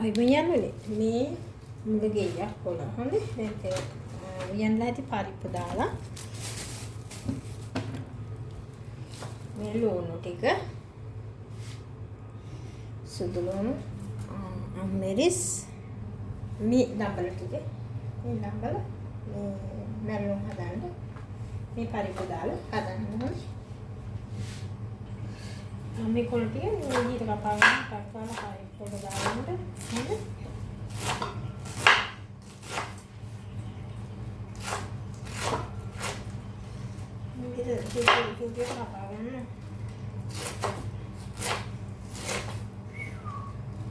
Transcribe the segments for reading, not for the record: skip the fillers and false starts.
අයිබයන්වනේ මේ මුල ගෙයක් කොළ හොඳේ දැන් උයන්ලා ඇති පරිප්පු දාලා මේ ලුණු ටික සුදු ලුණු අම්මෙරිස් මේ දම්බල ටික මේ දම්බල මේ මැල්ලුම් හදන්න මේ පරිප්පු දාලා හදන්න ඕනේ මේ කොළ ටික මේ විදිහට කපාගෙන ටක්කාලා පරිප්පු දාන්න හොඳ Kita kapagan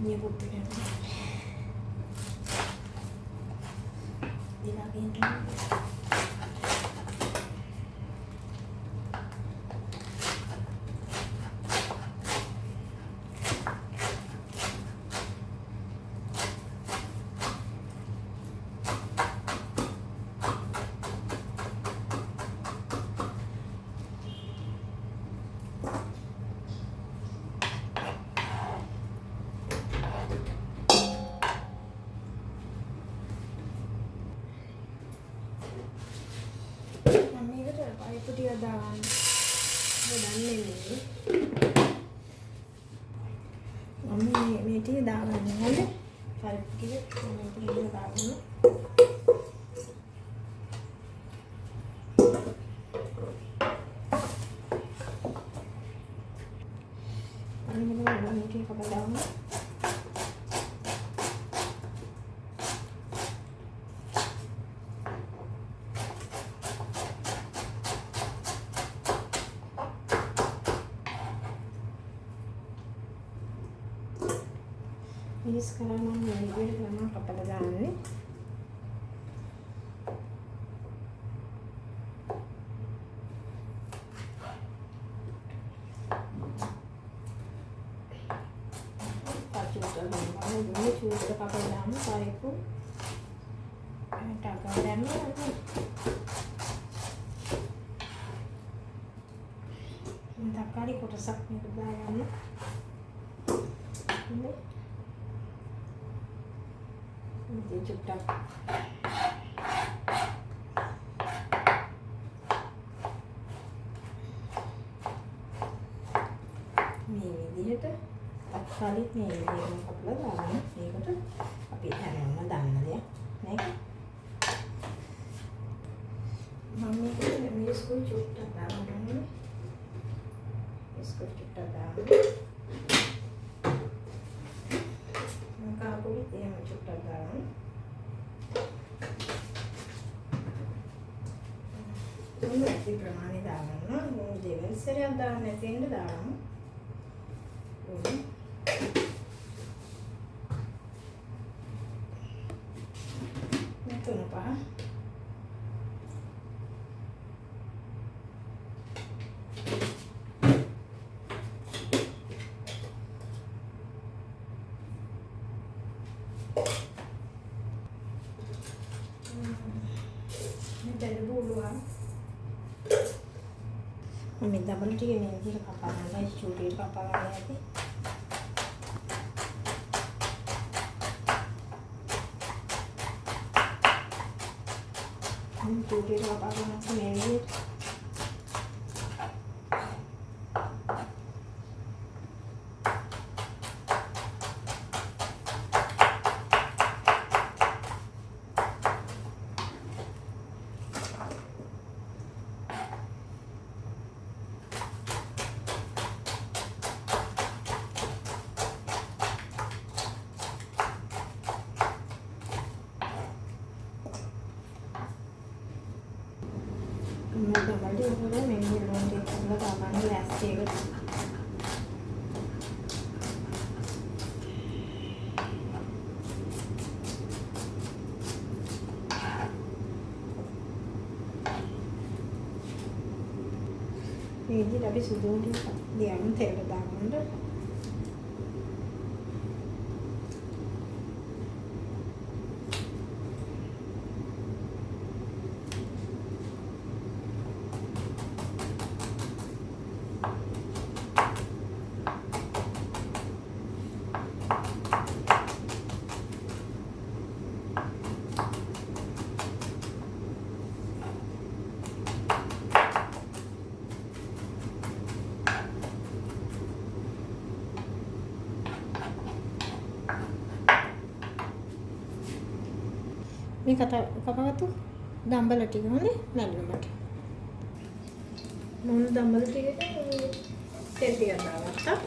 ini putih dilagin itu dia dalam bedanya ini ini dia dalam ini ada kita ini dia dalam ini dia kepada dalam ini sekarang mengambil nama kepada dalam ini ini sudah kepada dalam saya pun tak ada lagi minta kali kotak ni ke dalam ini ini cukup ini dia tu tak kali ni dia nak apa lah ni kata tapi hari mana dah dia naik mami tu ni school cukup dah ni school cukup dah aku itu yang cukup dalam ini di permane dalam no jadi serius dalam itu dalam itu apa dari buluan minta beli dia ni kapalan lah curi kapalan ni curi kapalan ni Gambar dia boleh menggil lonjek kalau gambar ni lastik. Ini tapi sudah dia menteri dalam tu. මේ කපගත්තු දම්බල ටික හොඳේ නැල්ලුමට. මොන දම්බල ටිකද තෙල් ටිකක් දාගත්තා.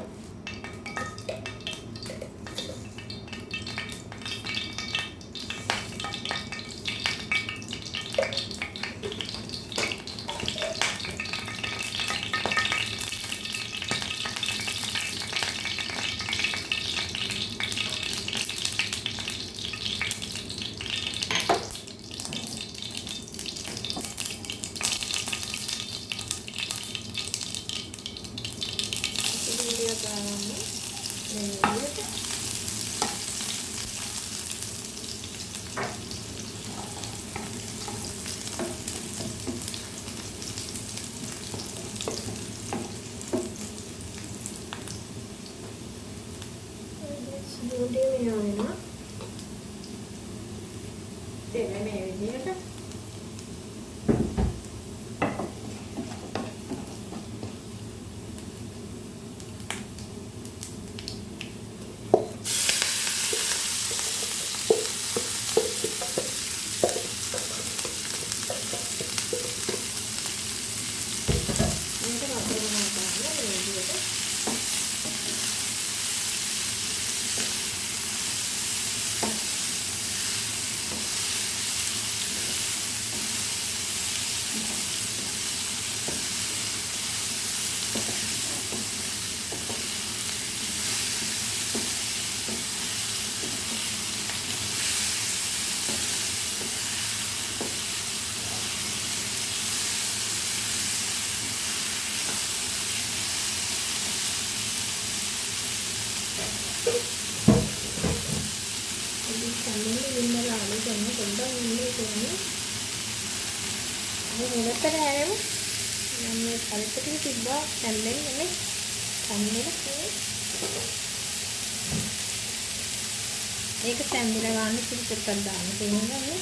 ඒක තැම්බිලා ගන්න පිළිපෙත්තක් දාන්න තියෙනවා නේ.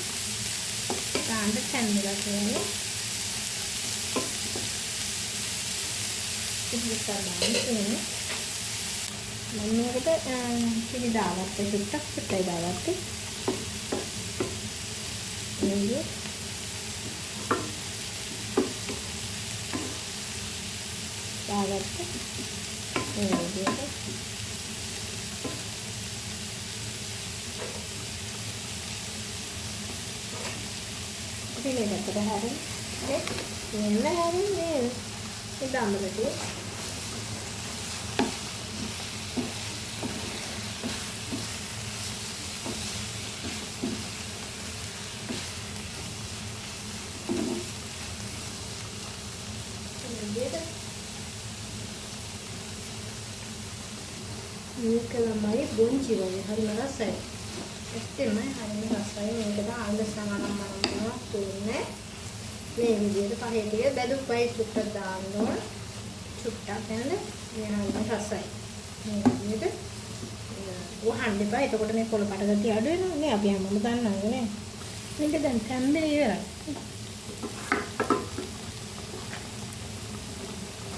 දාන්න තැම්බිලා තියෙන්නේ. පිළිපෙත්තක් දාන්න තියෙන්නේ. මම මේකට පිළි දාගත්තා පිටයි දාගත්තේ. මේ දාගත්තා. මේ විදිහට මේකට හැරෙන්න මෙන්න හැරෙන්නේ මේ දම්බලට මේක ළමයි බොන්චි වගේ හරිම රසයි. ඇත්තටම හරිම රසයි. මේකට ආලු සමානම මරනවා තුන්නේ. මේ විදිහට පහේ ටික බැදුපයි සුට්ටක් දාන්න ඕන. සුට්ටක් නැන්නේ මේ රසයි. මේ විදිහට වහන්න එපා. එතකොට මේ කොළ පට ගතිය අඩු වෙනවා නේ. අපි හැමෝම දන්නවනේ නේ. මේක දැන් තැම්බේ ඉවරයි.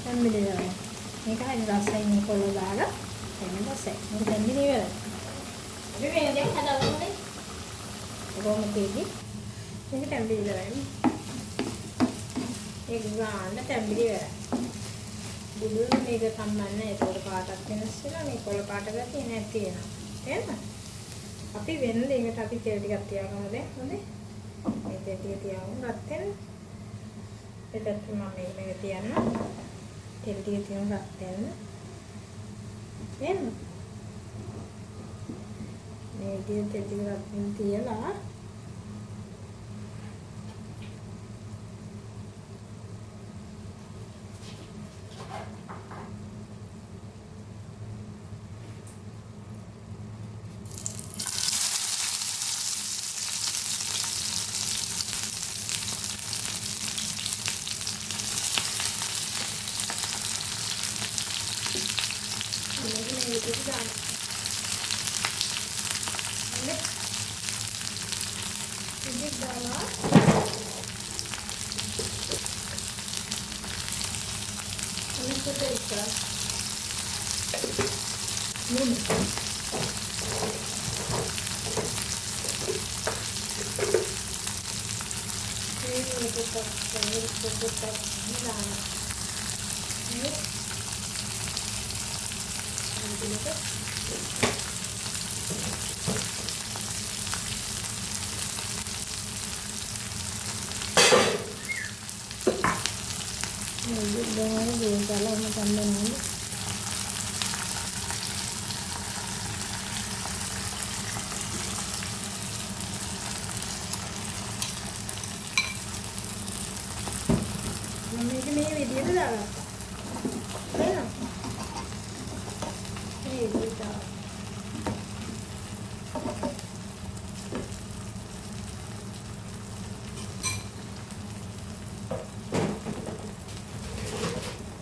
තැම්බේ ඉවරයි. මේක හරි රසයි මේ කොළ දාලා එන්න රසයි. මේක තැම්බේ ඉවරයි. අපි මේ දැන් හදවන්නේ. කොහොමද තියෙන්නේ? මේක තැම්බේ ඉවරයි. ඒක ගාන්න තැම්බේ ඉවරයි. බුදුන් මේක සම්බන්ධ ඒතකොට පාටක් වෙනස් වෙනවා. මේ කොළ පාට ගතිය නැති වෙනවා. තේරෙනවද? අපි වෙන්නේ ඒකට අපි තෙල් ටිකක් තියාගමු දැන්. හොඳේ. මේ තෙල් ටික තියාගමු ගත්තෙන්. එතකොට මම මේක තියන්න. තෙල් ටික තියමු ගත්තෙන්. එන්න. මේ විදිහට තෙල් ටික ගත්තෙන් තියලා මේක මේ විදියට දාගත්තා. නේද? මේ විදියට.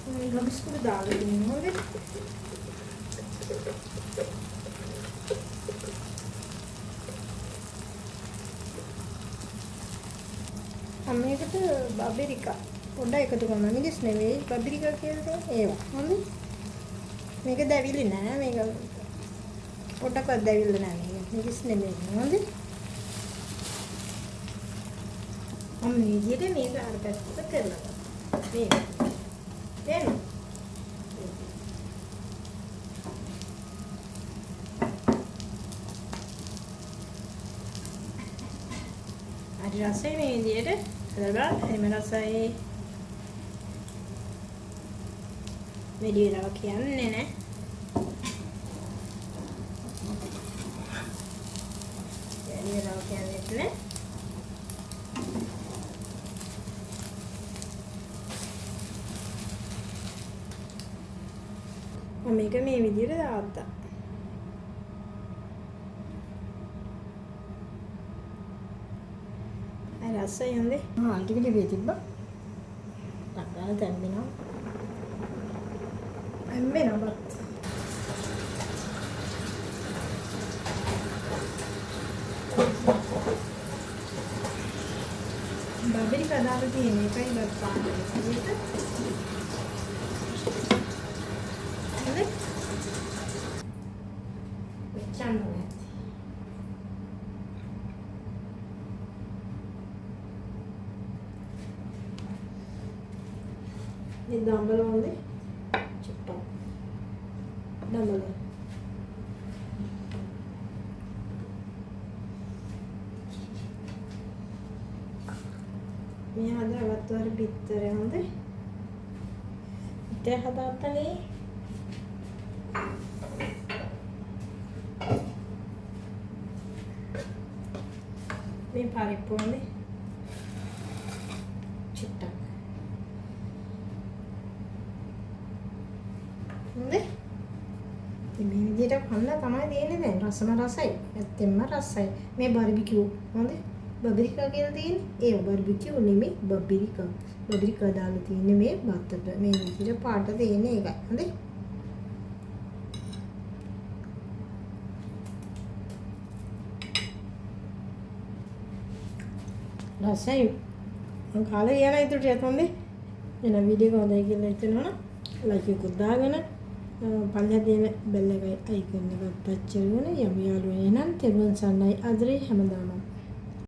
මේ බිස්කුට් දාගෙන ඉන්නෝනේ. මේකට බබරිකා පොඩ්ඩක් එකතු කරනවා. මිදිස් නෙවෙයි බබරිකා කියලා ඒවා. හොඳයි. මේක දැවිලි නෑ. මේක පොඩ්ඩක්වත් දැවිල්ල නෑ මේක. මිදිස් නෙමෙයි. හොඳයි. මේ විදිහට මේක අර පැත්තට කරලා ගන්න. මේ. එන්න. හරි රසයි මේ විදිහට. හදලා එහෙම රසයි. වැඩි වෙලාවක් කියන්නේ නැහැ. වැඩි වෙලාවක් කියන්නේ නැහැ. මේක මේ විදිහට දාත්තා. රසයි හොඳේ. ටික ටික තිබ්බා. ටක්කාල තැම්බෙනවා. තැම්බෙනවා බත්. බබරි කදාලා තියෙන එකයි බත් පාන්නේ. හරි? වෙච්චන්නේ. ये दामबल ఉంది చిప్ప दामबल මේ හදාගත්ත වර පිටරේ හොඳයි ඉතින් හදාත්තනේ මේ පරිප්පු ఉంది චිට්ටක් හොඳයි මේ විදිහට කන්න තමයි දෙන්නේ දැන් රසම රසයි ඇත්තෙන්ම රසයි මේ බාර්බිකියු හොඳයි බබරිකා කියලා තියෙන්නේ ඒ බාර්බිකියු නෙමෙයි බබරිකා දාලා තියෙන්නේ මේ බත්තට මේ විදිහට පාට දෙන්නේ ඒකයි හොඳයි රසයි මම කාලේ යන ඉදිරියට හොඳයි එන වීඩියෝ එක හොඳයි කියලා හිතනවා ලයික් එක දාගෙන පල්ලෙහා තියෙන බෙල් එකයි අයිකන් එක ටච් කරගෙන යමු යාළුවෝ එහෙනම් තෙරුවන් සරණයි අදට හැමදාම